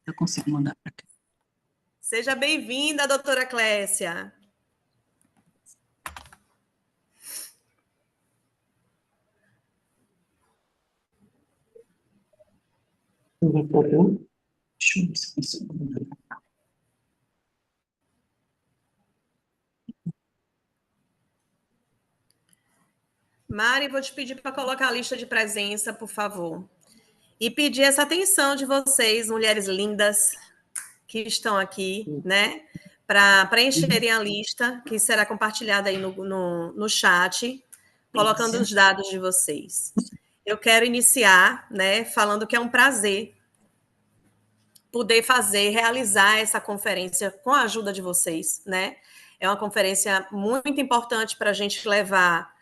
Eu consigo mandar para cá. Seja bem-vinda, doutora Clécia. Eu vou pôr. Deixa eu ver se eu consigo mandar para cá. Mari, vou te pedir para colocar a lista de presença, por favor. E pedir essa atenção de vocês, mulheres lindas que estão aqui, né? Para preencherem a lista, que será compartilhada aí no chat, colocando os dados de vocês. Eu quero iniciar, né, falando que é um prazer poder realizar essa conferência com a ajuda de vocês, né? É uma conferência muito importante para a gente levar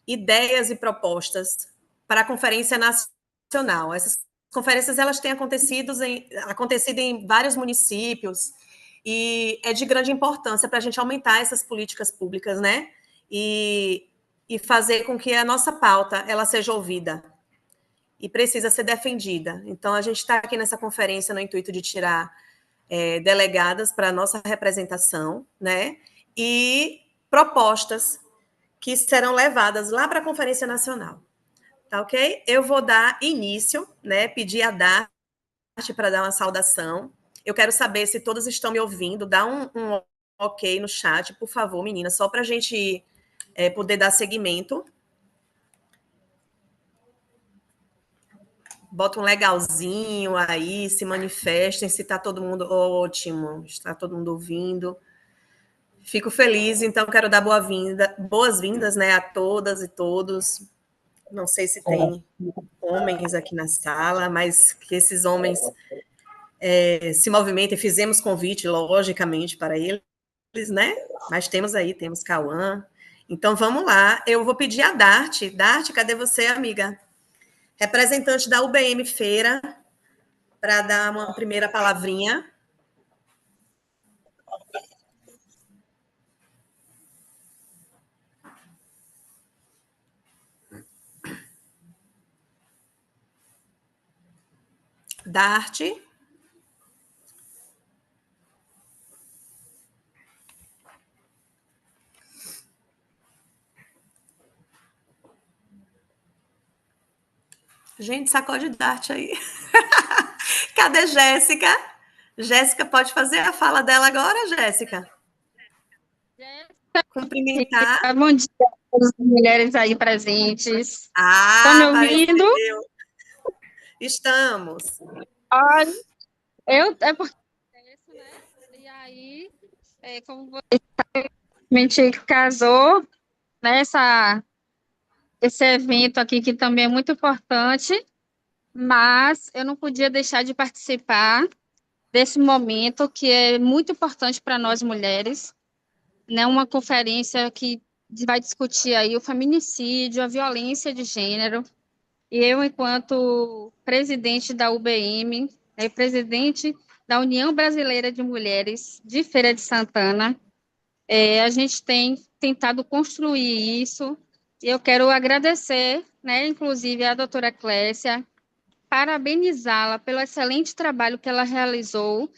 ideias e propostas para a Conferência Nacional. Essas conferências elas têm acontecido em vários municípios e é de grande importância para a gente aumentar essas políticas públicas, né? E fazer com que a nossa pauta ela seja ouvida e precisa ser defendida. Então, a gente está aqui nessa conferência no intuito de tirar delegadas para a nossa representação, né? E propostas que serão levadas lá para a Conferência Nacional. Tá ok? Eu vou dar início, né? Pedir a Dart para dar uma saudação. Eu quero saber se todos estão me ouvindo. Dá um ok no chat, por favor, menina, só para a gente poder dar seguimento. Bota um legalzinho aí, se manifestem, se está todo mundo ótimo, está todo mundo ouvindo. Fico feliz, então quero dar boas-vindas, né, a todas e todos. Não sei se tem homens aqui na sala, mas que esses homens se movimentem. Fizemos convite, logicamente, para eles, né? Mas temos Cauã. Então, vamos lá. Eu vou pedir a Dart. Dart, cadê você, amiga? Representante da UBM Feira, para dar uma primeira palavrinha. Dart. Gente, sacode Dart aí. Cadê Jéssica? Jéssica, pode fazer a fala dela agora, Jéssica? Cumprimentar. Bom dia a todas as mulheres aí presentes. Ah, estão me ouvindo? Apareceu. Estamos. Olha, é porque né? E aí, como você sabem, casou nessa esse evento aqui que também é muito importante, mas eu não podia deixar de participar desse momento que é muito importante para nós mulheres, né? Uma conferência que vai discutir aí o feminicídio, a violência de gênero. E eu, enquanto presidente da UBM, presidente da União Brasileira de Mulheres de Feira de Santana, a gente tem tentado construir isso. E eu quero agradecer, né, inclusive, a doutora Clécia, parabenizá-la pelo excelente trabalho que ela realizou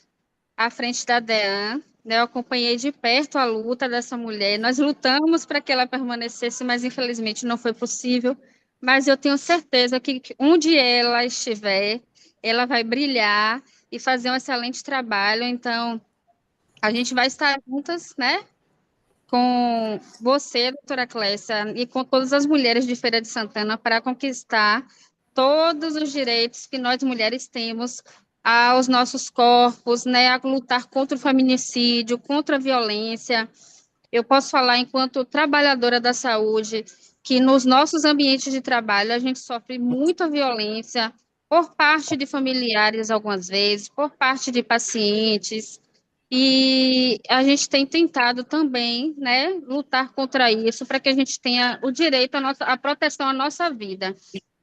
à frente da DEAN. Né, eu acompanhei de perto a luta dessa mulher. Nós lutamos para que ela permanecesse, mas infelizmente não foi possível. Mas eu tenho certeza que onde ela estiver, ela vai brilhar e fazer um excelente trabalho. Então, a gente vai estar juntas, né? Com você, doutora Clécia, e com todas as mulheres de Feira de Santana para conquistar todos os direitos que nós mulheres temos aos nossos corpos, né, a lutar contra o feminicídio, contra a violência. Eu posso falar, enquanto trabalhadora da saúde, que nos nossos ambientes de trabalho a gente sofre muita violência por parte de familiares, algumas vezes, por parte de pacientes, e a gente tem tentado também, né, lutar contra isso, para que a gente tenha o direito à proteção à nossa vida.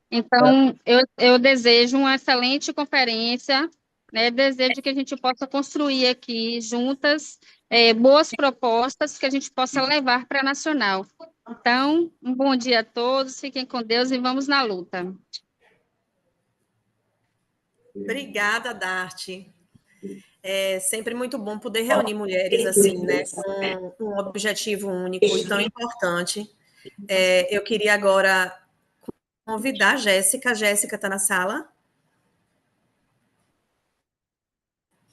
Então, eu desejo uma excelente conferência, né, desejo que a gente possa construir aqui, juntas, boas propostas que a gente possa levar para a Nacional. Então, um bom dia a todos, fiquem com Deus e vamos na luta. Obrigada, Darte. É sempre muito bom poder reunir mulheres assim, né, com um objetivo único e tão importante. Eu queria agora convidar a Jéssica. A Jéssica está na sala?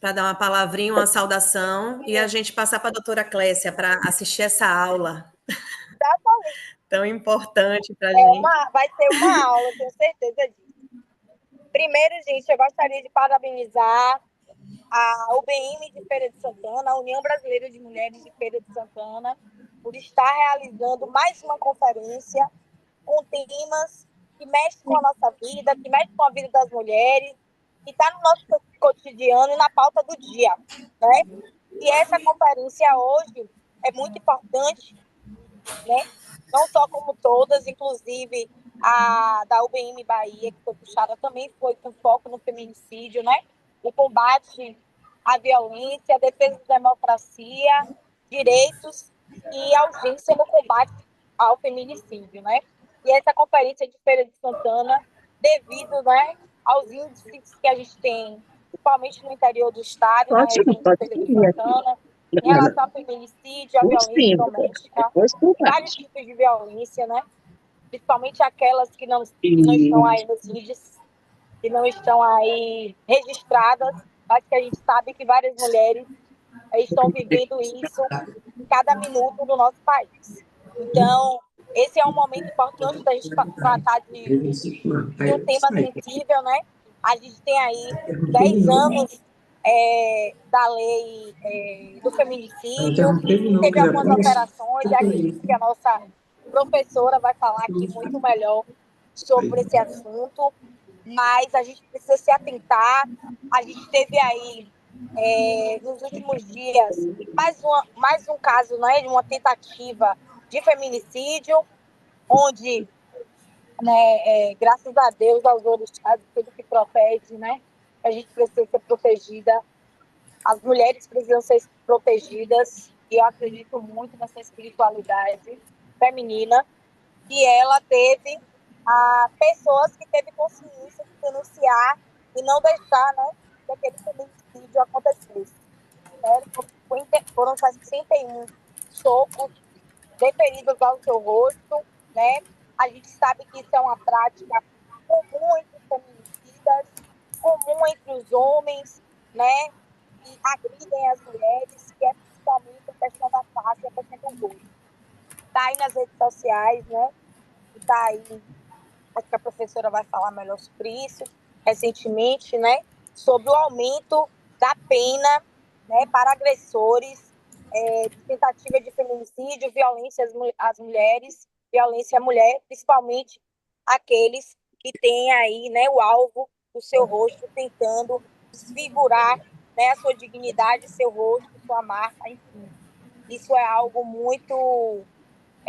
Para dar uma palavrinha, uma saudação, e a gente passar para a doutora Clécia para assistir essa aula tão importante para a gente. Vai ser uma aula, tenho certeza disso. Primeiro, gente, eu gostaria de parabenizar a UBM de Feira de Santana, a União Brasileira de Mulheres de Feira de Santana, por estar realizando mais uma conferência com temas que mexem com a nossa vida, que mexem com a vida das mulheres, que está no nosso cotidiano e na pauta do dia, né? E essa conferência hoje é muito importante, né? Não só como todas, inclusive a da UBM Bahia, que foi puxada, também foi com foco no feminicídio, né? O combate à violência, a defesa da democracia, direitos e a urgência no combate ao feminicídio, né? E essa conferência de Feira de Santana, devido, né, aos índices que a gente tem, principalmente no interior do estado, na região de Feira de Santana, em relação ao feminicídio, à violência doméstica, vários tipos de violência, né? Principalmente aquelas que não estão aí nos índices, que não estão aí registradas, mas que a gente sabe que várias mulheres estão vivendo isso em cada minuto do nosso país. Então, esse é um momento importante da gente tratar de um tema sensível, né? A gente tem aí 10 anos da lei do feminicídio, teve algumas alterações, e acredito que a nossa professora vai falar aqui muito melhor sobre esse assunto, mas a gente precisa se atentar. A gente teve aí, nos últimos dias, mais um caso, né, de uma tentativa de feminicídio, onde, né, graças a Deus, aos orixás, tudo que protege, né, a gente precisa ser protegida, as mulheres precisam ser protegidas, e eu acredito muito nessa espiritualidade feminina, e ela teve pessoas que teve consciência de denunciar e não deixar, né, que aquele feminicídio acontecesse. Foram 61 socos deferidos ao seu rosto, né? A gente sabe que isso é uma prática comum entre os feminicidas, comum entre os homens, né? Que agridem as mulheres, que é principalmente a questão da face e a questão do rosto. Está aí nas redes sociais, né? Está aí, acho que a professora vai falar melhor sobre isso, recentemente, né? Sobre o aumento da pena, né, para agressores, de tentativa de feminicídio, violência às mulheres, violência à mulher, principalmente aqueles que têm aí, né, o alvo do seu rosto tentando desfigurar, né, a sua dignidade, seu rosto, sua marca, enfim. Isso é algo muito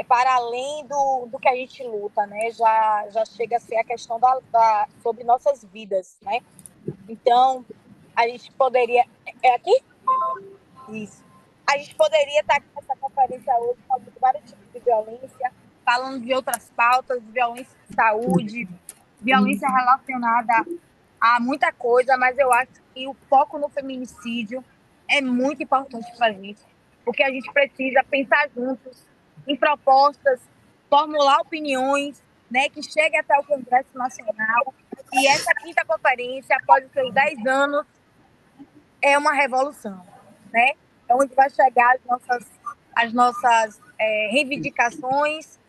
para além do que a gente luta, né? Já chega a ser a questão sobre nossas vidas, né? Então, a gente poderia... É aqui? Isso. A gente poderia estar aqui nessa conferência hoje falando de vários tipos de violência, falando de outras pautas, de violência de saúde, violência relacionada a muita coisa, mas eu acho que o foco no feminicídio é muito importante para a gente, porque a gente precisa pensar juntos em propostas, formular opiniões, né, que cheguem até o Congresso Nacional. E essa quinta conferência, após os seus 10 anos, é uma revolução, né? É onde vai chegar as nossas reivindicações,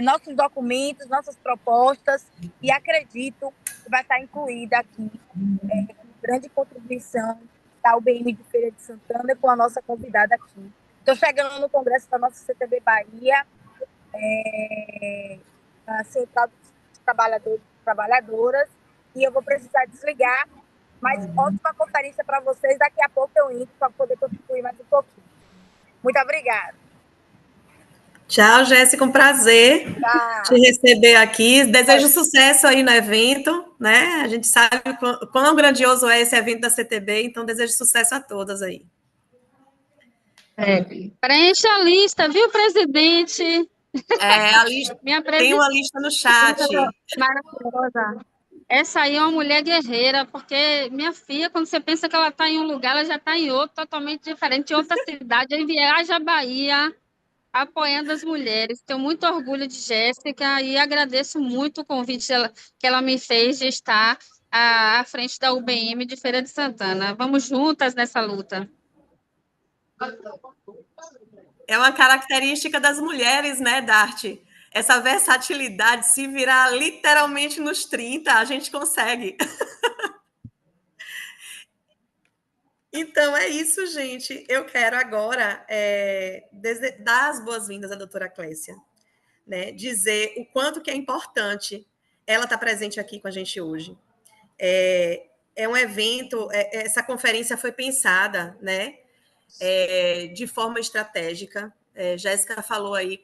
nossos documentos, nossas propostas, e acredito que vai estar incluída aqui grande contribuição da UBM de Feira de Santana com a nossa convidada aqui. Estou chegando no Congresso da nossa CTB Bahia, a Central dos Trabalhadores e Trabalhadoras, e eu vou precisar desligar, mas ótima conferência para vocês. Daqui a pouco eu entro para poder contribuir mais um pouquinho. Muito obrigada. Tchau, Jéssica, um prazer te receber aqui. Desejo sucesso aí no evento, né? A gente sabe quão grandioso é esse evento da CTB, então desejo sucesso a todas aí. Preencha a lista, viu, presidente? A lista, tem uma lista no chat. Maravilhosa. essa aí é uma mulher guerreira, porque minha filha, quando você pensa que ela está em um lugar, ela já está em outro, totalmente diferente, em outra cidade, aí viaja à Bahia, apoiando as mulheres. Tenho muito orgulho de Jéssica e agradeço muito o convite que ela me fez de estar à frente da UBM de Feira de Santana. Vamos juntas nessa luta. É uma característica das mulheres, né, Darte? Essa versatilidade, se virar literalmente nos 30, a gente consegue. Então, é isso, gente. Eu quero agora dar as boas-vindas à doutora Clécia, né? Dizer o quanto que é importante ela estar presente aqui com a gente hoje. É um evento, essa conferência foi pensada, né, de forma estratégica. Jéssica falou aí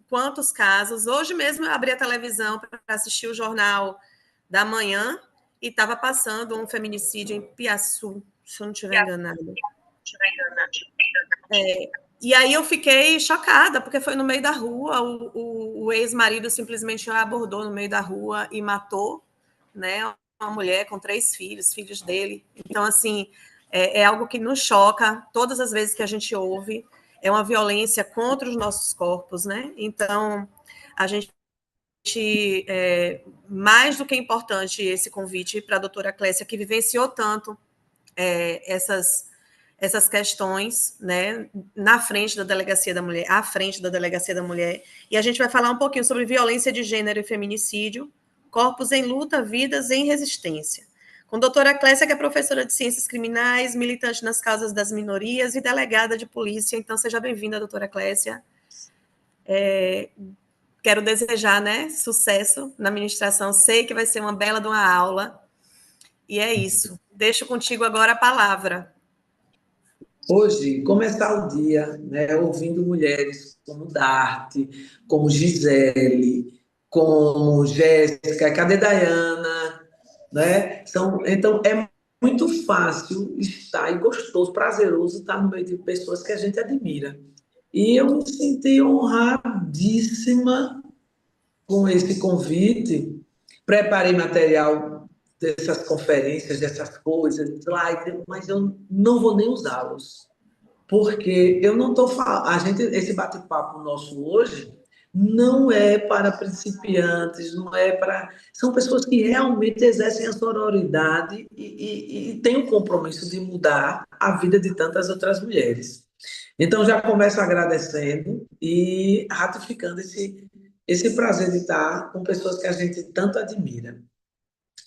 quantos casos. Hoje mesmo eu abri a televisão para assistir o Jornal da Manhã e estava passando um feminicídio em Piaçu, se eu não estiver enganada. E aí eu fiquei chocada, porque foi no meio da rua, o ex-marido simplesmente abordou no meio da rua e matou, né, uma mulher com 3 filhos, filhos dele. Então, assim, é algo que nos choca todas as vezes que a gente ouve. É uma violência contra os nossos corpos, né? Então, a gente mais do que importante esse convite para a doutora Clécia, que vivenciou tanto essas questões, né, na frente da Delegacia da Mulher, à frente da Delegacia da Mulher. E a gente vai falar um pouquinho sobre violência de gênero e feminicídio, corpos em luta, vidas em resistência. Com a doutora Clécia, que é professora de Ciências Criminais, militante nas causas das minorias e delegada de polícia. Então, seja bem-vinda, doutora Clécia. Quero desejar, né, sucesso na ministração. Sei que vai ser uma bela de uma aula. E é isso. Deixo contigo agora a palavra. Hoje, começar o dia, né, ouvindo mulheres como Darte, como Gisele, como Jéssica, cadê Dayana, né? Então, é muito fácil estar e gostoso, prazeroso estar no meio de pessoas que a gente admira. E eu me senti honradíssima com esse convite. Preparei material dessas conferências, dessas coisas, slides, mas eu não vou nem usá-los. Porque eu não estou falando. Esse bate-papo nosso hoje não é para principiantes, não é para. São pessoas que realmente exercem a sororidade e têm o compromisso de mudar a vida de tantas outras mulheres. Então, já começo agradecendo e ratificando esse prazer de estar com pessoas que a gente tanto admira.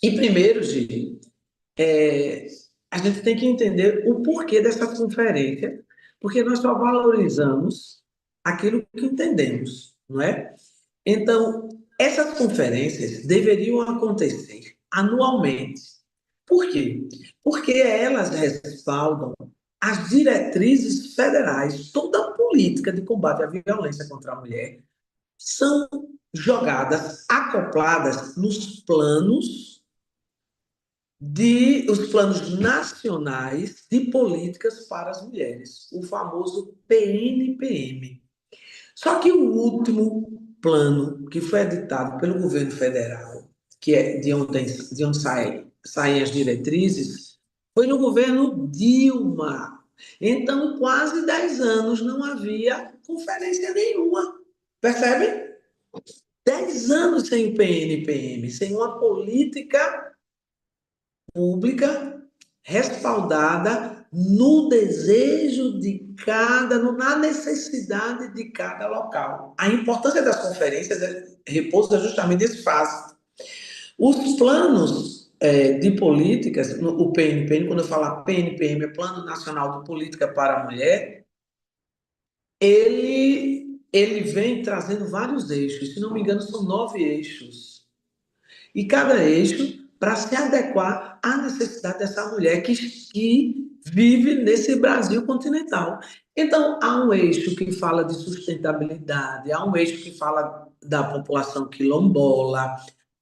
E primeiro, Gi, a gente tem que entender o porquê dessa conferência, porque nós só valorizamos aquilo que entendemos, não é? Então, essas conferências deveriam acontecer anualmente. Por quê? Porque elas respaldam as diretrizes federais, toda a política de combate à violência contra a mulher são jogadas, acopladas nos planos os planos nacionais de políticas para as mulheres, o famoso PNPM. Só que o último plano que foi editado pelo governo federal, que é de onde saem as diretrizes, foi no governo Dilma. Então, quase 10 anos não havia conferência nenhuma. Percebem? 10 anos sem o PNPM, sem uma política pública respaldada no desejo de na necessidade de cada local. A importância das conferências repousa justamente nesse fato. Os planos de políticas, o PNPM, quando eu falo PNPM, é Plano Nacional de Política para a Mulher, ele vem trazendo vários eixos, se não me engano, são 9 eixos. E cada eixo para se adequar à necessidade dessa mulher que vive nesse Brasil continental. Então, há um eixo que fala de sustentabilidade, há um eixo que fala da população quilombola,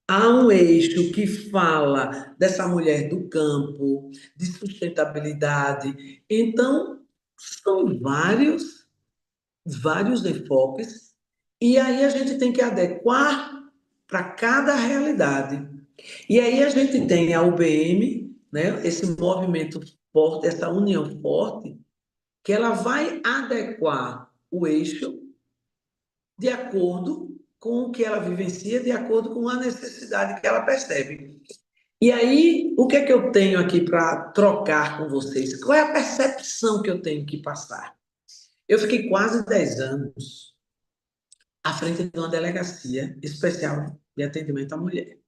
há um eixo que fala dessa mulher do campo, de sustentabilidade. Então, são vários enfoques, e aí a gente tem que adequar para cada realidade. E aí a gente tem a UBM, né, esse movimento forte, essa união forte, que ela vai adequar o eixo de acordo com o que ela vivencia, de acordo com a necessidade que ela percebe. E aí, o que é que eu tenho aqui para trocar com vocês? Qual é a percepção que eu tenho que passar? Eu fiquei quase 10 anos à frente de uma delegacia especial de atendimento à mulher.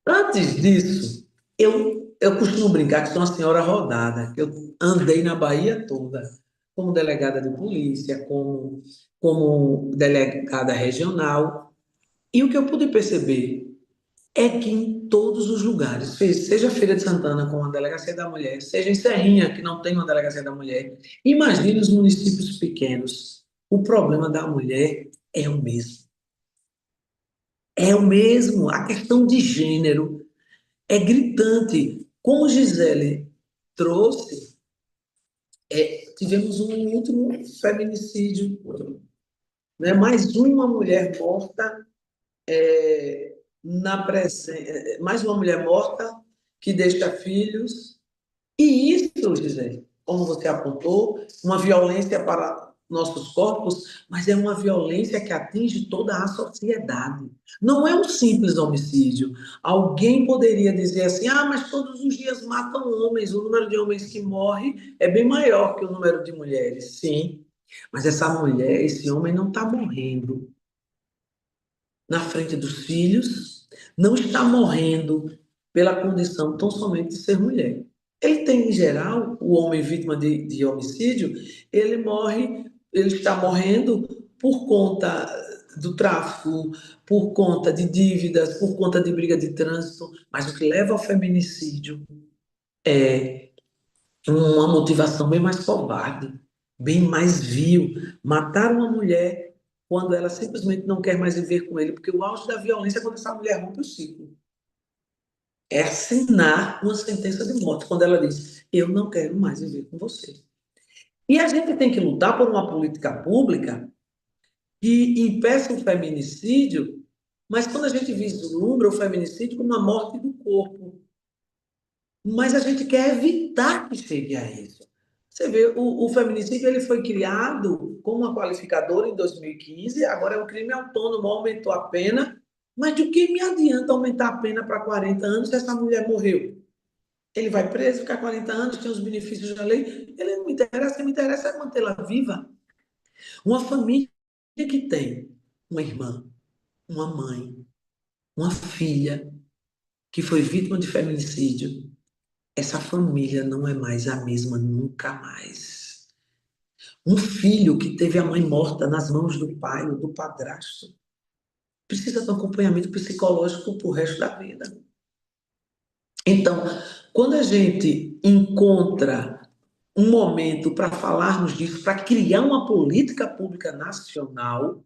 Antes disso, eu costumo brincar que sou uma senhora rodada, que eu andei na Bahia toda, como delegada de polícia, como delegada regional. E o que eu pude perceber é que em todos os lugares, seja Feira de Santana com a Delegacia da Mulher, seja em Serrinha, que não tem uma Delegacia da Mulher, imagine os municípios pequenos. O problema da mulher é o mesmo. É o mesmo. A questão de gênero é gritante. Como Gisele trouxe, tivemos um último feminicídio, né? Mais uma mulher morta mais uma mulher morta que deixa filhos. E isso, Gisele, como você apontou, uma violência para nossos corpos, mas é uma violência que atinge toda a sociedade. Não é um simples homicídio. Alguém poderia dizer assim, mas todos os dias matam homens, o número de homens que morre é bem maior que o número de mulheres. Sim, mas essa mulher, esse homem não está morrendo na frente dos filhos, não está morrendo pela condição tão somente de ser mulher. Ele tem, em geral, o homem vítima de homicídio, ele está morrendo por conta do tráfico, por conta de dívidas, por conta de briga de trânsito, mas o que leva ao feminicídio é uma motivação bem mais covarde, bem mais vil. Matar uma mulher quando ela simplesmente não quer mais viver com ele, porque o auge da violência é quando essa mulher rompe o ciclo. É assinar uma sentença de morte, quando ela diz, eu não quero mais viver com você. E a gente tem que lutar por uma política pública que impeça o feminicídio, mas quando a gente vislumbra o feminicídio como uma morte do corpo. Mas a gente quer evitar que chegue a isso. Você vê, o feminicídio ele foi criado como uma qualificadora em 2015, agora é um crime autônomo, aumentou a pena, mas de que me adianta aumentar a pena para 40 anos se essa mulher morreu? Ele vai preso, ficar 40 anos, tem os benefícios da lei, ele não me interessa, o que me interessa é mantê-la viva. Uma família que tem uma irmã, uma mãe, uma filha que foi vítima de feminicídio, essa família não é mais a mesma nunca mais. Um filho que teve a mãe morta nas mãos do pai ou do padrasto precisa de um acompanhamento psicológico para o resto da vida. Então, quando a gente encontra um momento para falarmos disso, para criar uma política pública nacional,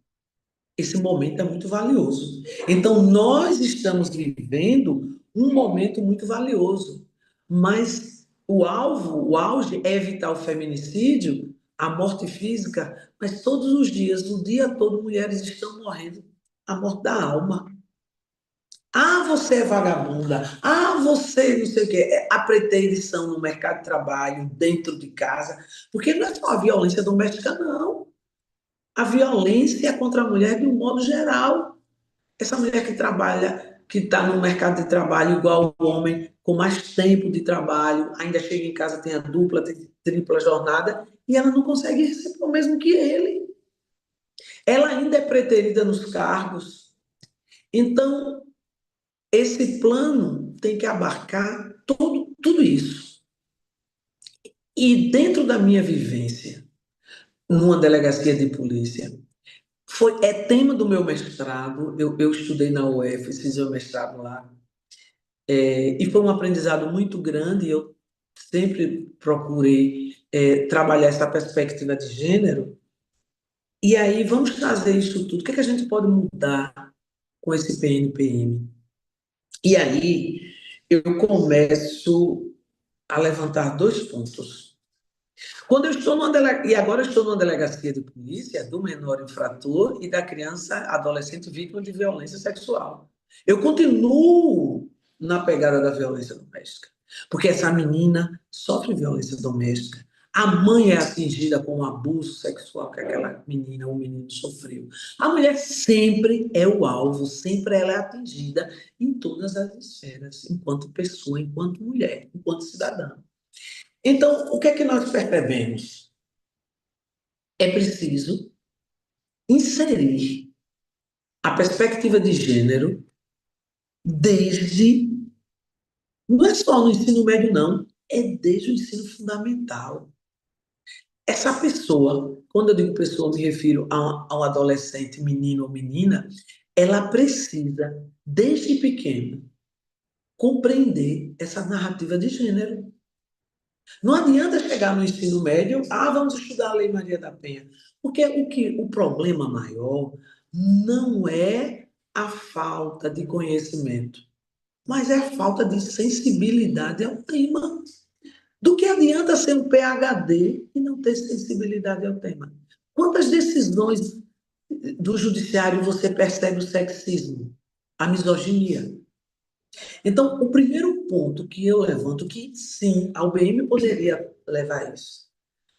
esse momento é muito valioso. Então, nós estamos vivendo um momento muito valioso, mas o auge é evitar o feminicídio, a morte física, mas todos os dias, o dia todo, mulheres estão morrendo a morte da alma. Você é vagabunda. Você não sei o quê. A preterição no mercado de trabalho, dentro de casa. Porque não é só a violência doméstica, não. A violência contra a mulher de um modo geral. Essa mulher que trabalha, que está no mercado de trabalho igual o homem, com mais tempo de trabalho, ainda chega em casa, tem a dupla, tem tripla jornada, e ela não consegue receber o mesmo que ele. Ela ainda é preterida nos cargos. Então, esse plano tem que abarcar tudo isso. E dentro da minha vivência, numa delegacia de polícia, é tema do meu mestrado, eu estudei na UF, fiz meu mestrado lá, e foi um aprendizado muito grande, eu sempre procurei trabalhar essa perspectiva de gênero, e aí vamos trazer isso tudo, o que é que a gente pode mudar com esse PNPM? E aí eu começo a levantar 2 pontos. Quando eu estou e agora eu estou numa delegacia de polícia do menor infrator e da criança adolescente vítima de violência sexual. Eu continuo na pegada da violência doméstica, porque essa menina sofre violência doméstica. A mãe é atingida com o abuso sexual que aquela menina ou menino sofreu. A mulher sempre é o alvo, sempre ela é atingida em todas as esferas, enquanto pessoa, enquanto mulher, enquanto cidadã. Então, o que é que nós percebemos? É preciso inserir a perspectiva de gênero desde, não é só no ensino médio, não, é desde o ensino fundamental. Essa pessoa, quando eu digo pessoa, me refiro a um adolescente, menino ou menina, ela precisa, desde pequeno, compreender essa narrativa de gênero. Não adianta chegar no ensino médio, vamos estudar a Lei Maria da Penha. Porque o problema maior não é a falta de conhecimento, mas é a falta de sensibilidade ao tema. Do que adianta ser um PhD e não ter sensibilidade ao tema? Quantas decisões do judiciário você percebe o sexismo, a misoginia? Então, o primeiro ponto que eu levanto, que sim, a UBM poderia levar a isso,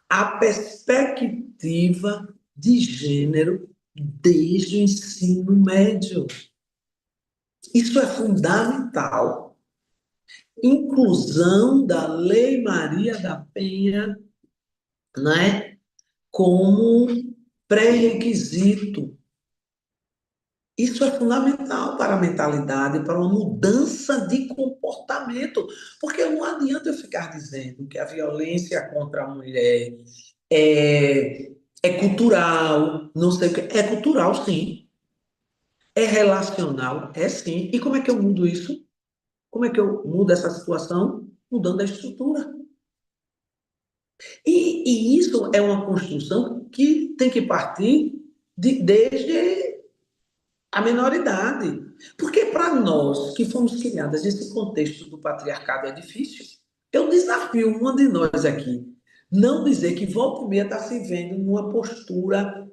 a perspectiva de gênero desde o ensino médio. Isso é fundamental. Inclusão da Lei Maria da Penha, né, como pré-requisito. Isso é fundamental para a mentalidade, para uma mudança de comportamento, porque não adianta eu ficar dizendo que a violência contra a mulher é cultural, não sei o que. É cultural, sim. É relacional, é sim. E como é que eu mudo isso? Como é que eu mudo essa situação? Mudando a estrutura. E isso é uma construção que tem que partir desde a menoridade. Porque para nós que fomos criadas nesse contexto do patriarcado é difícil. Eu desafio uma de nós aqui não dizer que volta e meia está se vendo numa postura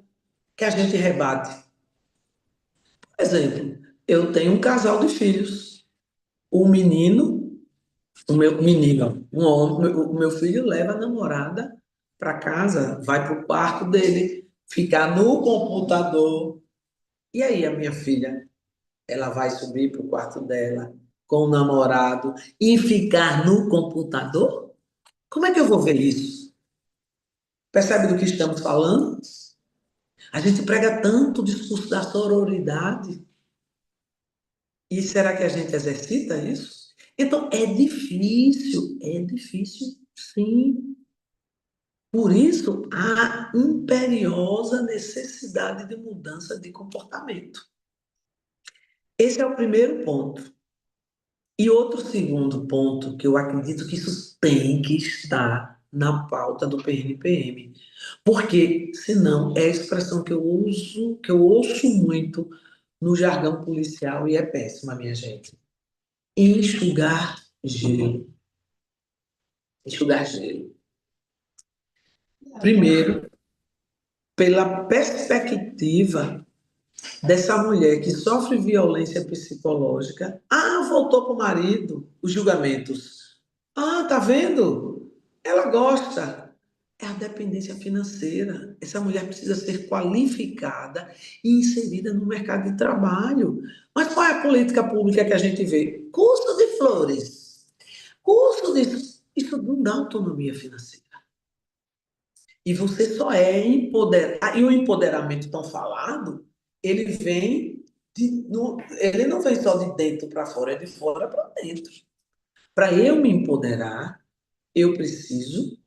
que a gente rebate. Por exemplo, eu tenho um casal de filhos. O menino, um homem, o meu filho leva a namorada para casa, vai para o quarto dele, ficar no computador. E aí a minha filha, ela vai subir para o quarto dela com o namorado e ficar no computador? Como é que eu vou ver isso? Percebe do que estamos falando? A gente prega tanto o discurso da sororidade. E será que a gente exercita isso? Então, é difícil, sim. Por isso, há imperiosa necessidade de mudança de comportamento. Esse é o primeiro ponto. E outro segundo ponto, que eu acredito que isso tem que estar na pauta do PNPM. Porque, senão, é a expressão que eu uso, que eu ouço muito no jargão policial e é péssima, minha gente. Enxugar gelo. Enxugar gelo. Primeiro, pela perspectiva dessa mulher que sofre violência psicológica. Voltou para o marido, os julgamentos. Tá vendo? Ela gosta. É a dependência financeira. Essa mulher precisa ser qualificada e inserida no mercado de trabalho. Mas qual é a política pública que a gente vê? Curso de flores. Curso de... Isso não dá autonomia financeira. E você só é empoderado. E o empoderamento tão falado, ele vem ele não vem só de dentro para fora, é de fora para dentro. Para eu me empoderar, eu preciso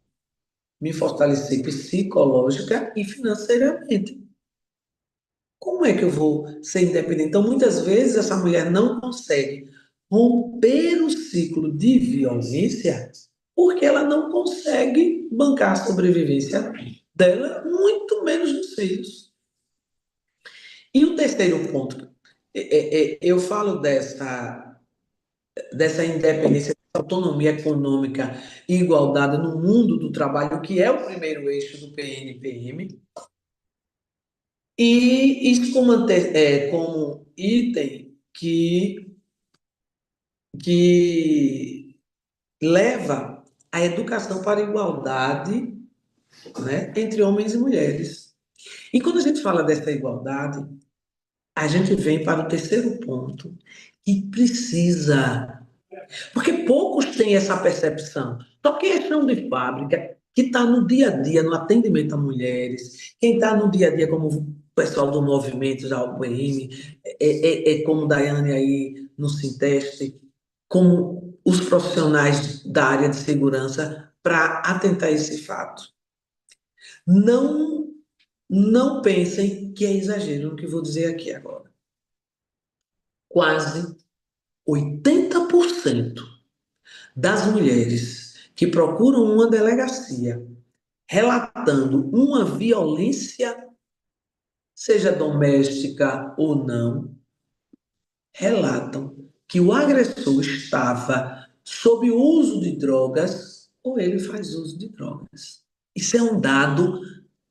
me fortalecer psicológica e financeiramente. Como é que eu vou ser independente? Então, muitas vezes, essa mulher não consegue romper o ciclo de violência porque ela não consegue bancar a sobrevivência dela, muito menos dos filhos. E o terceiro ponto, eu falo dessa independência, autonomia econômica e igualdade no mundo do trabalho, que é o primeiro eixo do PNPM, e isso como item que, que leva a educação para a igualdade, né, entre homens e mulheres. E quando a gente fala dessa igualdade, a gente vem para o terceiro ponto, que precisa, porque poucos têm essa percepção. Só quem é chão de fábrica, que está no dia a dia, no atendimento a mulheres, quem está no dia a dia como o pessoal do movimento da UPM, como Daiane aí no Sinteste, como os profissionais da área de segurança, para atentar esse fato. Não, não pensem que é exagero no que vou dizer aqui agora. Quase 80% das mulheres que procuram uma delegacia relatando uma violência, seja doméstica ou não, relatam que o agressor estava sob o uso de drogas ou ele faz uso de drogas. Isso é um dado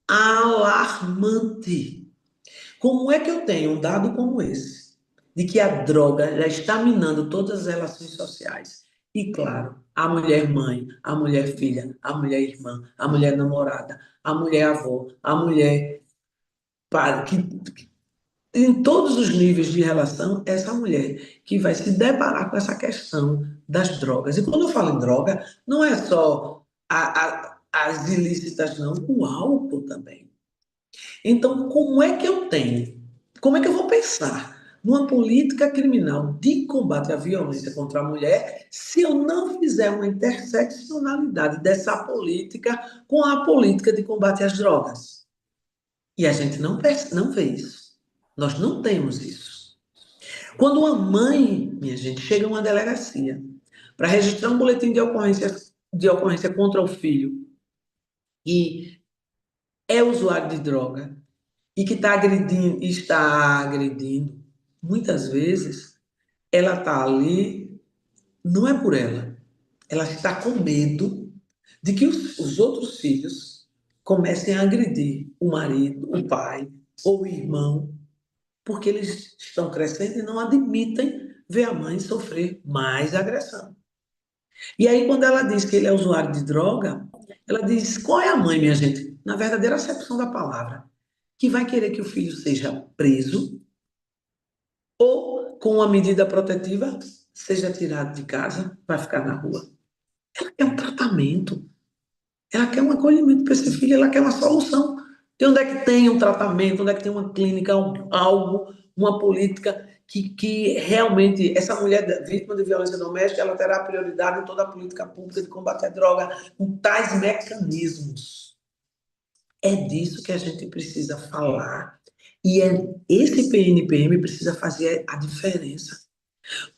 alarmante. Como é que eu tenho um dado como esse, de que a droga já está minando todas as relações sociais? E, claro, a mulher mãe, a mulher filha, a mulher irmã, a mulher namorada, a mulher avó, a mulher padre, que em todos os níveis de relação, essa mulher que vai se deparar com essa questão das drogas. E quando eu falo em droga, não é só as ilícitas, não, o álcool também. Então, como é que eu tenho? Como é que eu vou pensar numa política criminal de combate à violência contra a mulher se eu não fizer uma interseccionalidade dessa política com a política de combate às drogas? E a gente não vê isso. Nós não temos isso. Quando uma mãe, minha gente, chega a uma delegacia para registrar um boletim de ocorrência contra o filho e é usuário de droga, e que está agredindo, muitas vezes, ela está ali, não é por ela está com medo de que os outros filhos comecem a agredir o marido, o pai ou o irmão, porque eles estão crescendo e não admitem ver a mãe sofrer mais agressão. E aí, quando ela diz que ele é usuário de droga, ela diz, qual é a mãe, minha gente? Na verdadeira acepção da palavra, que vai querer que o filho seja preso ou, com uma medida protetiva, seja tirado de casa, vai ficar na rua. Ela quer um tratamento, ela quer um acolhimento para esse filho, ela quer uma solução. E onde é que tem um tratamento, onde é que tem uma clínica, algo, uma política que realmente essa mulher vítima de violência doméstica ela terá prioridade em toda a política pública de combate à droga, com tais mecanismos. É disso que a gente precisa falar. E esse PNPM precisa fazer a diferença.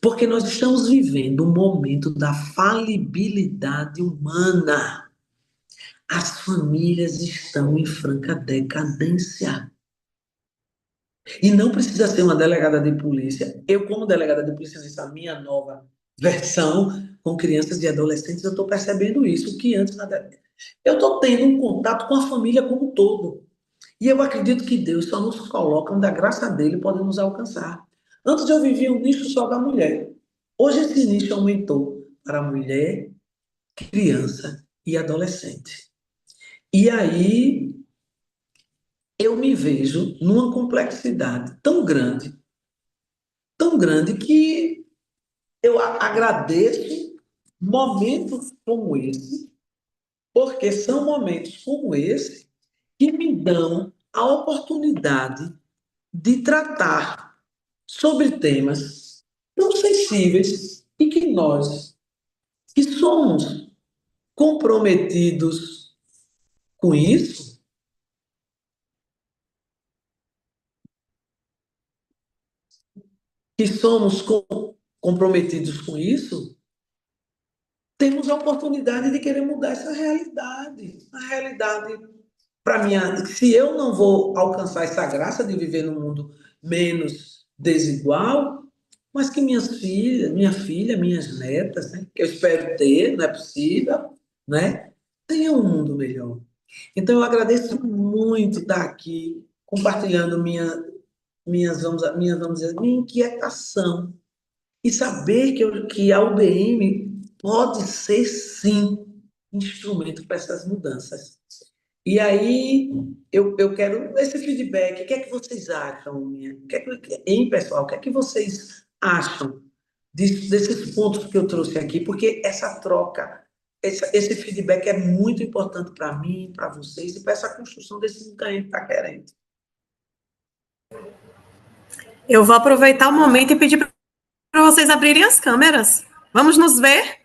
Porque nós estamos vivendo um momento da falibilidade humana. As famílias estão em franca decadência. E não precisa ser uma delegada de polícia. Eu, como delegada de polícia, nessa minha nova versão, com crianças e adolescentes, eu estou percebendo isso, que antes... Eu estou tendo um contato com a família como um todo. E eu acredito que Deus só nos coloca onde a graça dele pode nos alcançar. Antes eu vivia um nicho só da mulher. Hoje esse nicho aumentou para mulher, criança e adolescente. E aí eu me vejo numa complexidade tão grande que eu agradeço momentos como esse, porque são momentos como esse que me dão a oportunidade de tratar sobre temas tão sensíveis e que nós, que somos comprometidos com isso, que somos comprometidos com isso, temos a oportunidade de querer mudar essa realidade. A realidade, para mim, se eu não vou alcançar essa graça de viver num mundo menos desigual, mas que minha filha, minhas netas, né, que eu espero ter, não é possível, né, tenham um mundo melhor. Então, eu agradeço muito estar aqui compartilhando vamos dizer, minha inquietação. E saber que a UBM pode ser, sim, instrumento para essas mudanças. E aí, eu quero esse feedback. O que é que vocês acham, pessoal? O que é que vocês acham desses pontos que eu trouxe aqui? Porque essa troca, esse feedback é muito importante para mim, para vocês e para essa construção desse mundo que a gente está querendo. Eu vou aproveitar o momento e pedir para vocês abrirem as câmeras. Vamos nos ver?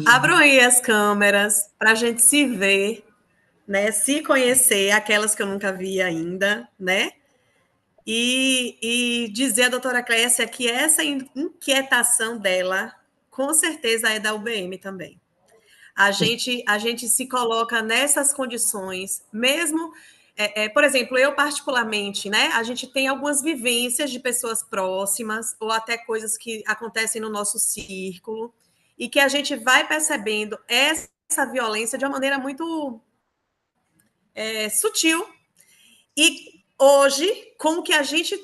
Abram aí as câmeras para a gente se ver, né? Se conhecer, aquelas que eu nunca vi ainda, né? E dizer à doutora Clécia que essa inquietação dela, com certeza, é da UBM também. A gente se coloca nessas condições, mesmo... por exemplo, eu particularmente, né? A gente tem algumas vivências de pessoas próximas, ou até coisas que acontecem no nosso círculo, e que a gente vai percebendo essa violência de uma maneira muito sutil. E hoje, com o que a gente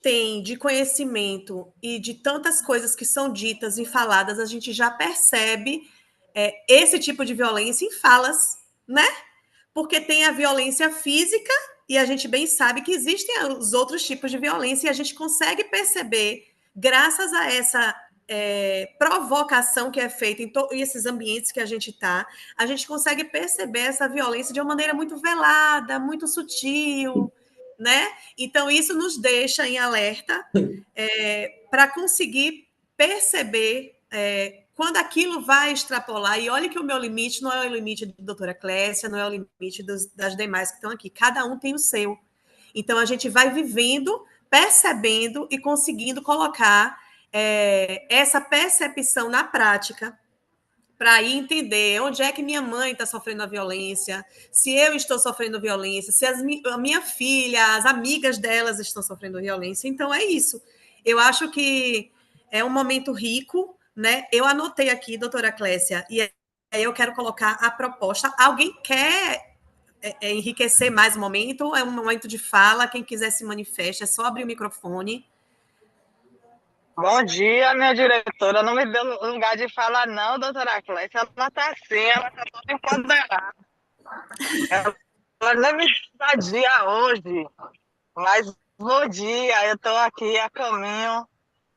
tem de conhecimento e de tantas coisas que são ditas e faladas, a gente já percebe esse tipo de violência em falas, né? Porque tem a violência física e a gente bem sabe que existem os outros tipos de violência e a gente consegue perceber, graças a essa provocação que é feita em esses ambientes que a gente está, a gente consegue perceber essa violência de uma maneira muito velada, muito sutil, né? Então, isso nos deixa em alerta para conseguir perceber quando aquilo vai extrapolar. E olha que o meu limite não é o limite da doutora Clécia, não é o limite das demais que estão aqui. Cada um tem o seu. Então, a gente vai vivendo, percebendo e conseguindo colocar essa percepção na prática para ir entender onde é que minha mãe está sofrendo a violência, se eu estou sofrendo violência, se a minha filha, as amigas delas estão sofrendo violência. Então, é isso. Eu acho que é um momento rico, né? Eu anotei aqui, doutora Clécia, e aí eu quero colocar a proposta. Alguém quer enriquecer mais o momento? É um momento de fala, quem quiser se manifesta, é só abrir o microfone. Bom dia, minha diretora. Não me deu lugar de falar, não, doutora Clécia. Ela está assim, ela está toda empoderada. Ela nem me dá dia hoje, mas bom dia. Eu estou aqui a caminho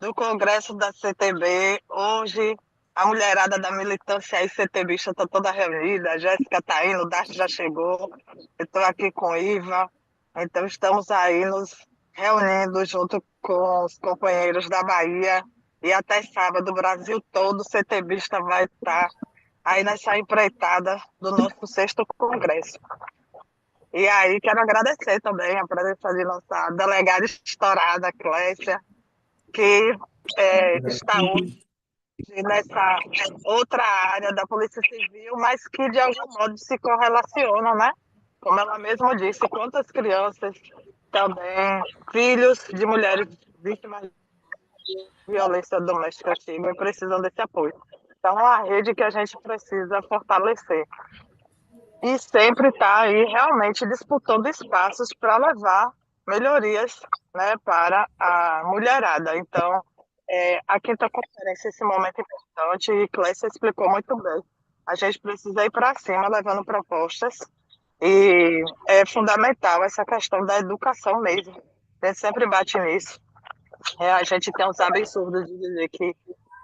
do Congresso da CTB. Hoje, a mulherada da militância aí, CTBista, está toda reunida. A Jéssica está indo, o Darcy já chegou. Eu estou aqui com Iva. Então, estamos aí nos reunindo junto com os companheiros da Bahia. E até sábado, o Brasil todo, o CTBista vai estar aí nessa empreitada do nosso 6º Congresso. E aí, quero agradecer também a presença de nossa delegada estourada, Clécia, que está hoje nessa outra área da Polícia Civil, mas que de algum modo se correlacionam, né? Como ela mesma disse, quantas crianças também, filhos de mulheres vítimas de violência doméstica chegam e precisam desse apoio. Então, é uma rede que a gente precisa fortalecer. E sempre está aí realmente disputando espaços para levar melhorias, né, para a mulherada. Então, a quinta conferência, esse momento importante, e Clécia explicou muito bem. A gente precisa ir para cima, levando propostas, e é fundamental essa questão da educação mesmo. A gente sempre bate nisso. A gente tem uns absurdos de dizer que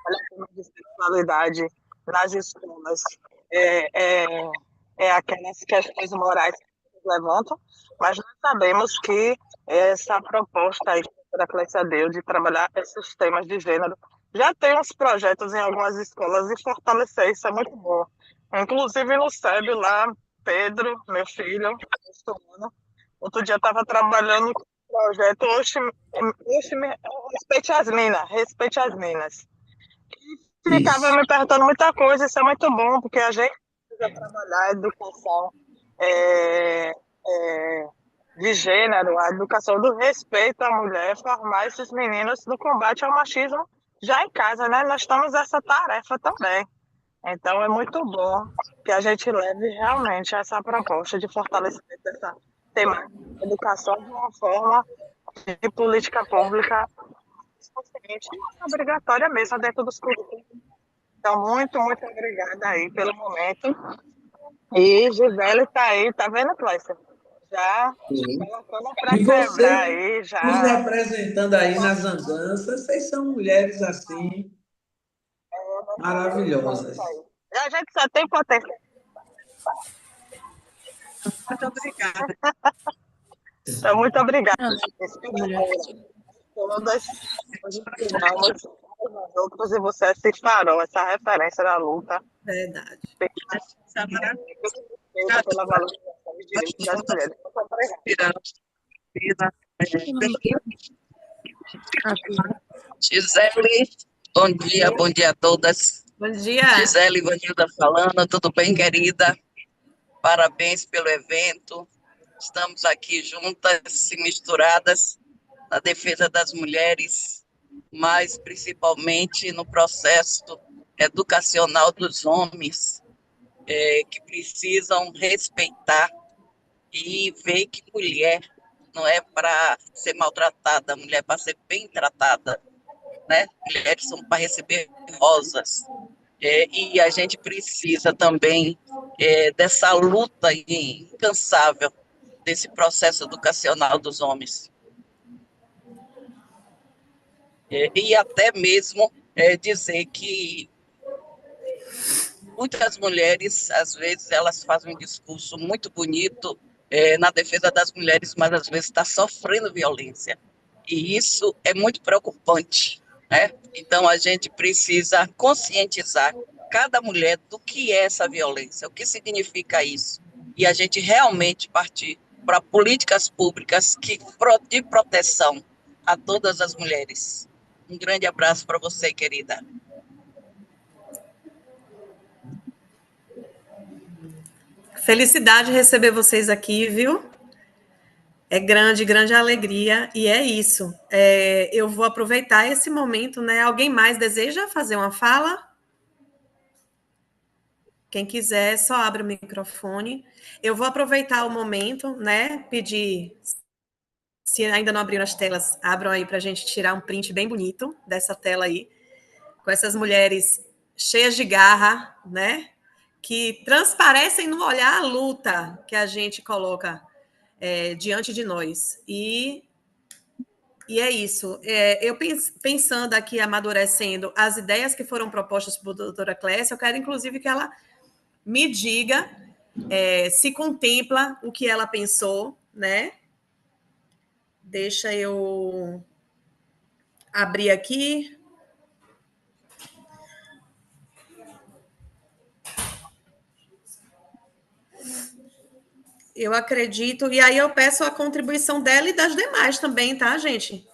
a de sexualidade nas escolas aquelas questões morais que levantam, mas nós sabemos que essa proposta aí que a Clécia deu de trabalhar esses temas de gênero já tem uns projetos em algumas escolas e fortalecer isso é muito bom. Inclusive no SEB lá, Pedro, meu filho, outro dia estava trabalhando com um projeto Respeite as Minas. E ficava me perguntando muita coisa, isso é muito bom, porque a gente precisa trabalhar a educação de gênero, a educação do respeito à mulher, formar esses meninos no combate ao machismo já em casa, né? Nós temos essa tarefa também. Então, é muito bom que a gente leve realmente essa proposta de fortalecimento dessa temática de educação de uma forma de política pública obrigatória mesmo dentro dos currículos. Então, muito, muito obrigada aí pelo momento. E Gisele está aí, tá vendo, Cláudia? Já Sim. colocando para E quebrar você, aí, nos já. representando aí nas andanças, vocês são mulheres assim, maravilhosas. A gente só tem potencial. Muito obrigada. Então, muito obrigada. Mulher. Todas nós inspiramos as outras e você se farol, essa referência da luta Verdade. pela valorização dos direitos das mulheres. Muito obrigada. Gisele, bom dia a todas. Bom dia. Gisele Ivanilda falando, tudo bem, querida? Parabéns pelo evento. Estamos aqui juntas e misturadas na defesa das mulheres, mas principalmente no processo educacional dos homens, que precisam respeitar e ver que mulher não é para ser maltratada, mulher é para ser bem tratada, né? Mulheres são para receber rosas. E a gente precisa também dessa luta incansável desse processo educacional dos homens. E até mesmo dizer que muitas mulheres, às vezes, elas fazem um discurso muito bonito na defesa das mulheres, mas às vezes está sofrendo violência. E isso é muito preocupante, né? Então, a gente precisa conscientizar cada mulher do que é essa violência, o que significa isso. E a gente realmente partir para políticas públicas de proteção a todas as mulheres. Um grande abraço para você, querida. Felicidade receber vocês aqui, viu? É grande, grande alegria, e é isso. Eu vou aproveitar esse momento, né? Alguém mais deseja fazer uma fala? Quem quiser, só abre o microfone. Eu vou aproveitar o momento, né? Pedir, se ainda não abriram as telas, abram aí para a gente tirar um print bem bonito dessa tela aí, com essas mulheres cheias de garra, né? Que transparecem no olhar a luta que a gente coloca diante de nós. E é isso. Eu pensando aqui, amadurecendo as ideias que foram propostas por doutora Clécia, eu quero, inclusive, que ela me diga se contempla o que ela pensou, né? Deixa eu abrir aqui. Eu acredito, e aí eu peço a contribuição dela e das demais também, tá, gente?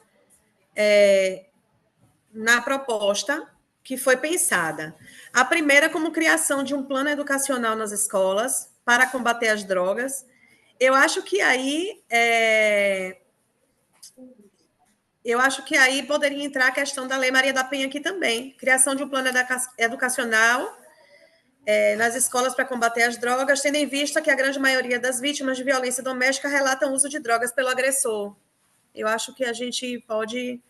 Na proposta que foi pensada. A primeira, como criação de um plano educacional nas escolas para combater as drogas. Eu acho que aí poderia entrar a questão da Lei Maria da Penha aqui também. Criação de um plano educacional nas escolas para combater as drogas, tendo em vista que a grande maioria das vítimas de violência doméstica relatam o uso de drogas pelo agressor. Eu acho que a gente pode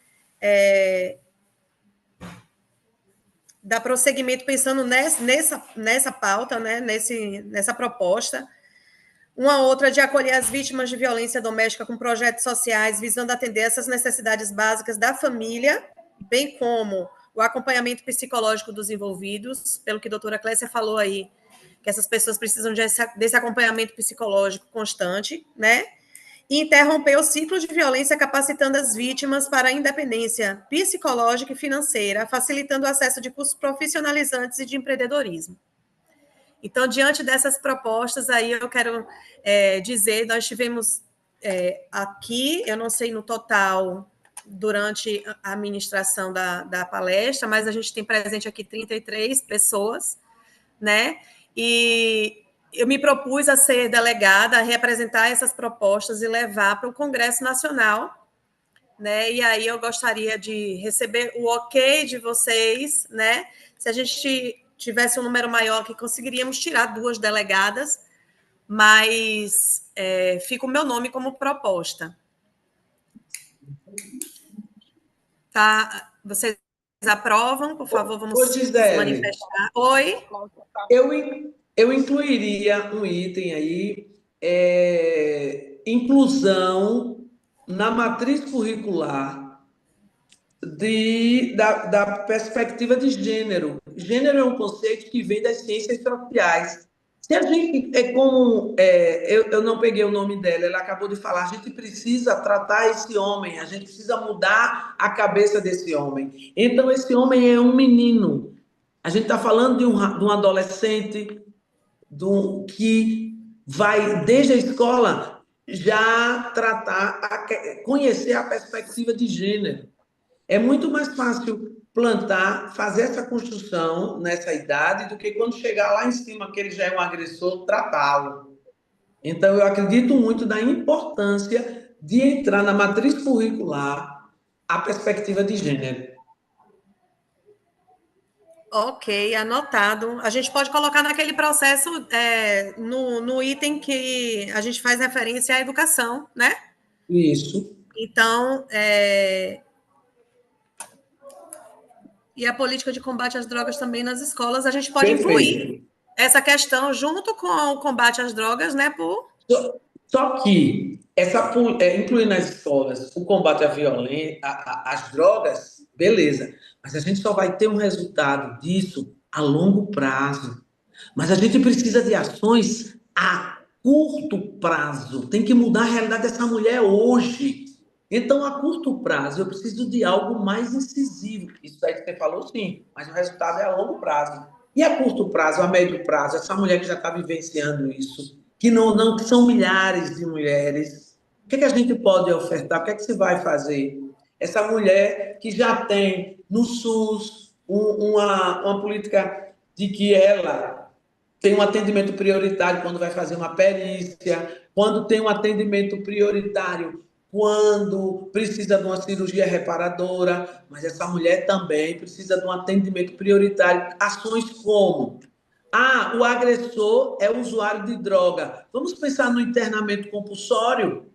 dar prosseguimento pensando nessa pauta, né, nessa proposta. Uma outra de acolher as vítimas de violência doméstica com projetos sociais visando atender essas necessidades básicas da família, bem como o acompanhamento psicológico dos envolvidos, pelo que a doutora Clécia falou aí, que essas pessoas precisam desse acompanhamento psicológico constante, né? E interromper o ciclo de violência, capacitando as vítimas para a independência psicológica e financeira, facilitando o acesso de cursos profissionalizantes e de empreendedorismo. Então, diante dessas propostas, aí eu quero dizer, nós tivemos aqui, eu não sei no total, durante a administração da palestra, mas a gente tem presente aqui 33 pessoas, né? E eu me propus a ser delegada, a representar essas propostas e levar para o Congresso Nacional, né? E aí eu gostaria de receber o ok de vocês, né? Se a gente tivesse um número maior, que conseguiríamos tirar 2 delegadas, mas fica o meu nome como proposta. Tá? Vocês aprovam? Por favor, vamos Ô, se Gisele, manifestar. Oi? eu incluiria um item aí, inclusão na matriz curricular da perspectiva de gênero. Gênero é um conceito que vem das ciências sociais. Se a gente, eu não peguei o nome dela, ela acabou de falar, a gente precisa tratar esse homem, a gente precisa mudar a cabeça desse homem. Então, esse homem é um menino. A gente está falando de um adolescente que vai, desde a escola, já conhecer a perspectiva de gênero. É muito mais fácil plantar, fazer essa construção nessa idade do que quando chegar lá em cima, que ele já é um agressor, tratá-lo. Então, eu acredito muito na importância de entrar na matriz curricular a perspectiva de gênero. Ok, anotado. A gente pode colocar naquele processo, no item que a gente faz referência à educação, né? Isso. Então, e a política de combate às drogas também nas escolas, a gente pode incluir essa questão junto com o combate às drogas, né? Só que incluir nas escolas o combate à violência, às drogas, beleza. Mas a gente só vai ter um resultado disso a longo prazo. Mas a gente precisa de ações a curto prazo. Tem que mudar a realidade dessa mulher hoje. Então, a curto prazo, eu preciso de algo mais incisivo. Isso aí que você falou, sim, mas o resultado é a longo prazo. E a curto prazo, a médio prazo, essa mulher que já está vivenciando isso, que são milhares de mulheres, o que a gente pode ofertar? O que você vai fazer? Essa mulher que já tem no SUS uma política de que ela tem um atendimento prioritário quando vai fazer uma perícia, quando tem um atendimento prioritário quando precisa de uma cirurgia reparadora, mas essa mulher também precisa de um atendimento prioritário. Ações como: o agressor é usuário de droga. Vamos pensar no internamento compulsório?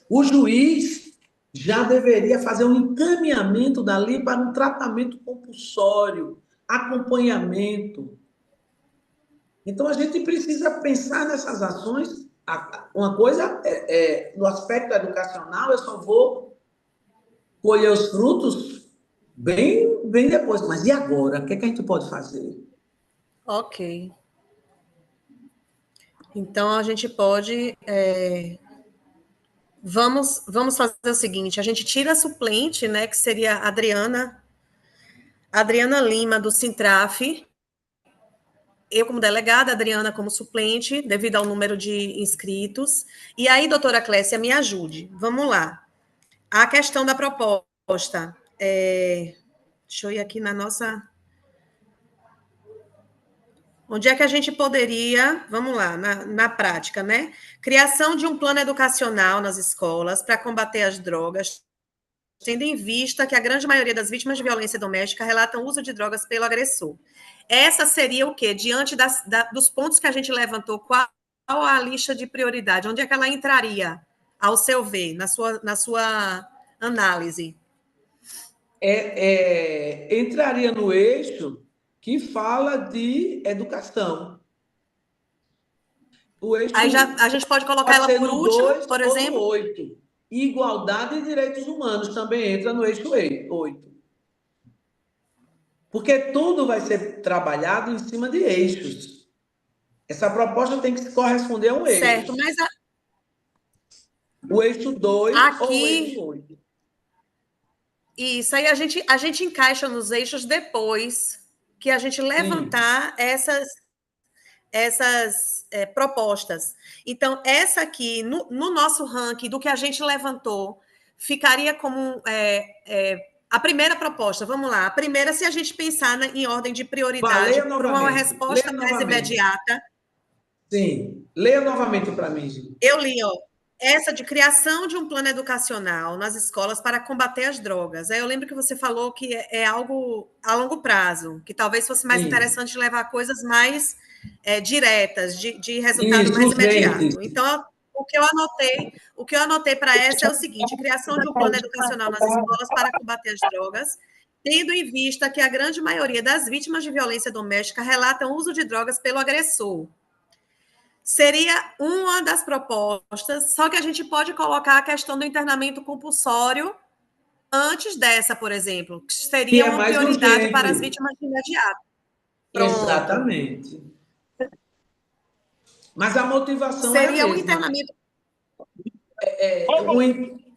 O juiz já deveria fazer um encaminhamento dali para um tratamento compulsório, acompanhamento. Então, a gente precisa pensar nessas ações. Uma coisa no aspecto educacional, eu só vou colher os frutos bem depois. Mas e agora? O que a gente pode fazer? Ok. Então, a gente pode... Vamos fazer o seguinte, a gente tira a suplente, né, que seria a Adriana Lima, do Sintraf, eu como delegada, a Adriana como suplente, devido ao número de inscritos. E aí, doutora Clécia, me ajude. Vamos lá. A questão da proposta. Deixa eu ir aqui na nossa... Onde é que a gente poderia... Vamos lá, na prática, né? Criação de um plano educacional nas escolas para combater as drogas, tendo em vista que a grande maioria das vítimas de violência doméstica relatam o uso de drogas pelo agressor. Essa seria o quê? Diante dos pontos que a gente levantou, qual a lista de prioridade? Onde é que ela entraria, ao seu ver, na sua análise? Entraria no eixo que fala de educação. O eixo Aí a gente pode colocar ela por último, 2, por exemplo? 8. Igualdade e direitos humanos também entra no eixo 8. Porque tudo vai ser trabalhado em cima de eixos. Essa proposta tem que se corresponder a um eixo. Certo, mas... O eixo 2 aqui, ou o eixo 8. Isso, aí a gente encaixa nos eixos depois que a gente levantar essas propostas. Então, essa aqui, no nosso ranking, do que a gente levantou, ficaria como a primeira proposta. Vamos lá. A primeira, se a gente pensar em ordem de prioridade para uma resposta mais imediata. Sim. Leia novamente para mim, Gil. Eu li, essa de criação de um plano educacional nas escolas para combater as drogas. Aí eu lembro que você falou que é algo a longo prazo, que talvez fosse mais interessante levar coisas mais diretas, de resultado mais imediato. Então, o que eu anotei para essa é o seguinte: criação de um plano educacional nas escolas para combater as drogas, tendo em vista que a grande maioria das vítimas de violência doméstica relatam uso de drogas pelo agressor. Seria uma das propostas, só que a gente pode colocar a questão do internamento compulsório antes dessa, por exemplo, que Que seria é uma mais prioridade para as urgente. vítimas de imediato. Pronto. Exatamente. Mas a motivação é a Seria um mesma. internamento.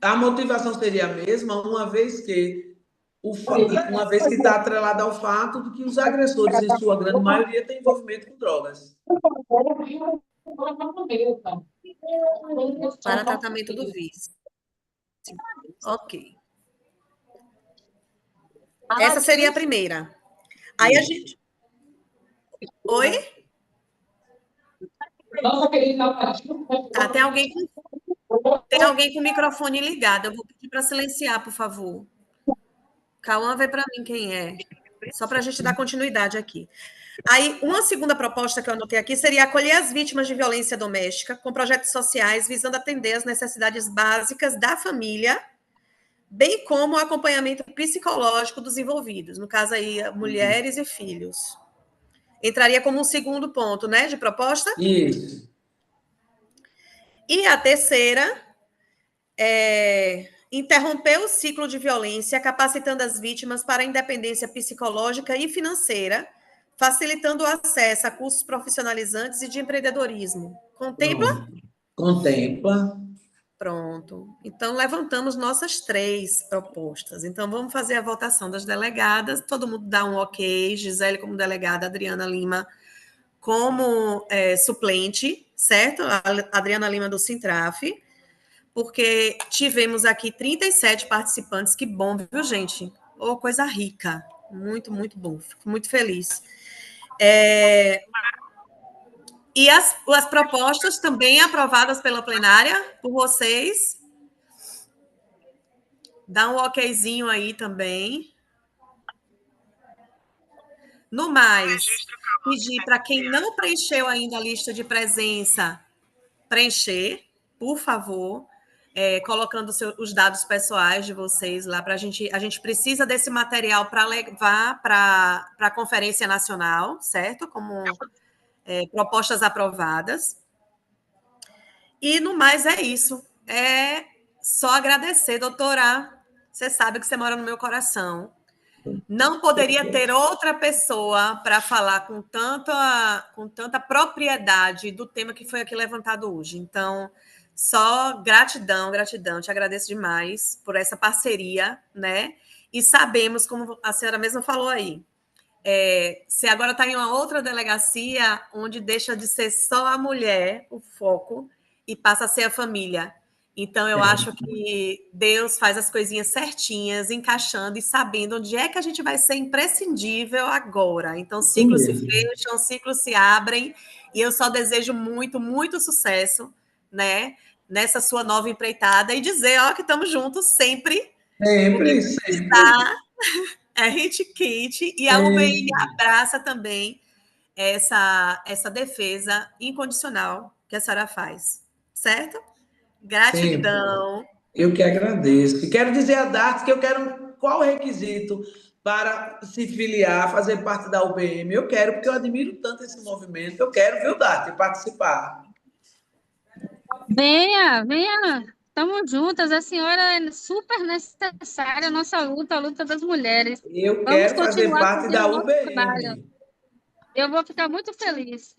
A motivação seria a mesma, uma vez que está atrelada ao fato de que os agressores, em sua grande maioria, têm envolvimento com drogas. Para tratamento do vício. Ok. Essa seria a primeira. Aí a gente. Oi? Tá, tem alguém com o microfone ligado. Eu vou pedir para silenciar, por favor. Cauã, vê para mim quem é. Só para a gente dar continuidade aqui. Aí, uma segunda proposta que eu anotei aqui seria acolher as vítimas de violência doméstica com projetos sociais visando atender as necessidades básicas da família, bem como o acompanhamento psicológico dos envolvidos, no caso aí, mulheres e filhos. Entraria como um segundo ponto, né, de proposta? Isso. E a terceira é interromper o ciclo de violência, capacitando as vítimas para a independência psicológica e financeira, facilitando o acesso a cursos profissionalizantes e de empreendedorismo. Contempla? Pronto. Contempla. Pronto. Então, levantamos nossas 3 propostas. Então, vamos fazer a votação das delegadas. Todo mundo dá um ok. Gisele como delegada, Adriana Lima como suplente, certo? A Adriana Lima do Sintraf. Porque tivemos aqui 37 participantes. Que bom, viu, gente? Oh, coisa rica. Muito, muito bom. Fico muito feliz. E as propostas também aprovadas pela plenária, por vocês. Dá um okzinho aí também. No mais, pedir para quem não preencheu ainda a lista de presença, preencher, por favor, colocando os dados pessoais de vocês lá para a gente precisa desse material para levar para a Conferência Nacional, certo? Como propostas aprovadas. E no mais é isso. É só agradecer, doutora. Você sabe que você mora no meu coração. Não poderia ter outra pessoa para falar com tanta propriedade do tema que foi aqui levantado hoje. Então, só gratidão, gratidão. Te agradeço demais por essa parceria, né? E sabemos, como a senhora mesma falou aí, você agora está em uma outra delegacia onde deixa de ser só a mulher o foco e passa a ser a família. Então, eu acho que Deus faz as coisinhas certinhas, encaixando e sabendo onde é que a gente vai ser imprescindível agora. Então, ciclos se fecham, ciclos se abrem, e eu só desejo muito, muito sucesso, né, nessa sua nova empreitada e dizer, ó, que estamos juntos sempre. Sempre, sempre. É hit kit, e a UBI abraça também essa defesa incondicional que a senhora faz, certo? Gratidão. Sempre. Eu que agradeço. E quero dizer a Dart que eu quero qual o requisito para se filiar, fazer parte da UBM. Eu quero, porque eu admiro tanto esse movimento. Eu quero, viu, Dart, participar. Venha, venha. Estamos juntas. A senhora é super necessária, a nossa luta, a luta das mulheres. Eu Vamos quero fazer continuar parte fazendo da o nosso trabalho. UBM. Eu vou ficar muito feliz.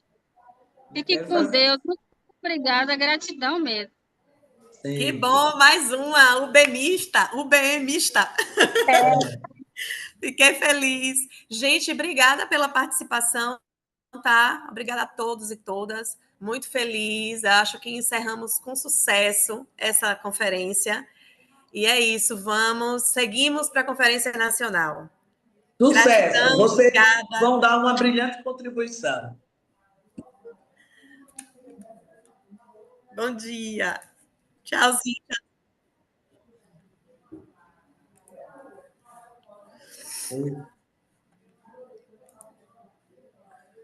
Fique Quero com fazer. Deus. Muito obrigada, gratidão mesmo. Que Sempre. bom, mais uma, UBMista. Fiquei feliz. Gente, obrigada pela participação, tá? Obrigada a todos e todas. Muito feliz. Acho que encerramos com sucesso essa conferência. E é isso, seguimos para a Conferência Nacional. Sucesso! Gratidão, Vocês obrigada. vão dar uma brilhante contribuição. Bom dia. Tchauzinho.